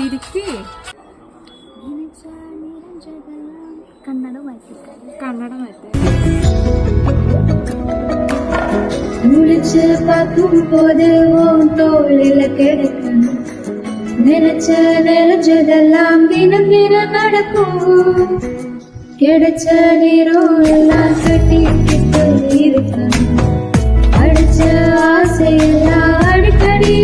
சிரிக்கு கன்னடம் முடிச்சு பார்க்கும் போது உன் தோளில கிடைக்கணும் நினைச்சதெல்லாம் தினம் தினம் நடக்கும் கிடைச்ச நீரும் எல்லாம் கட்டிக்கிட்டு இருக்கணும் அடிச்ச ஆசையெல்லாம் அடிக்கடி